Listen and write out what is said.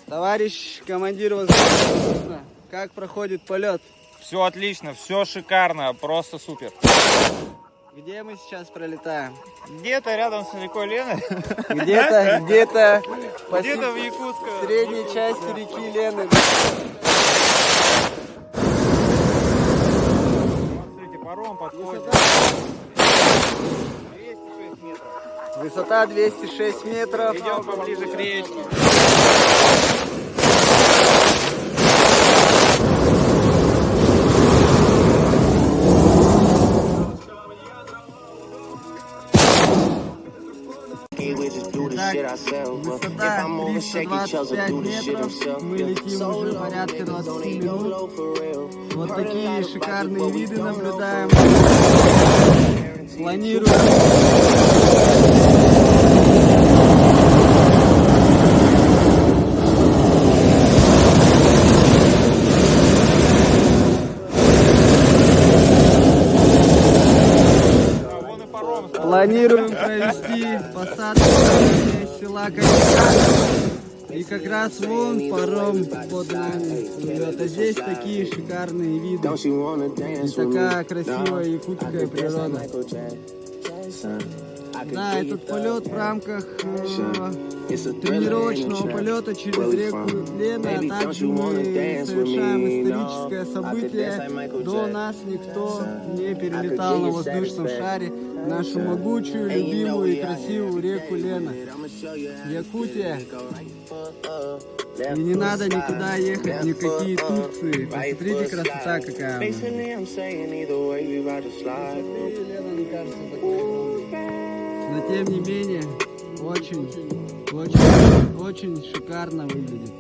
Товарищ командир воздушного судна, как проходит полет? Все отлично, все шикарно, просто супер. Где мы сейчас пролетаем? Где-то рядом с рекой Лены. Где-то в Якутске. В средней части реки Лены. Смотрите, паром подходит. Высота 206 метров. Идем поближе к речке. Итак, высота 325 метров, мы летим уже порядка 20 минут. Вот такие шикарные виды наблюдаем. Планируем. Планируем провести посадку в села Калининград. И как раз вон паром под нами плывет. А здесь такие шикарные виды. И такая красивая якутская природа. Да, этот полет в рамках тренировочного полета через реку Лена, а также мы совершаем историческое событие. До нас никто не перелетал на воздушном шаре нашу могучую, любимую и красивую реку Лена. Якутия. И не надо никуда ехать, никакие Турции. Посмотрите, красота какая. Лена, не кажется такой. Но тем не менее, очень шикарно выглядит.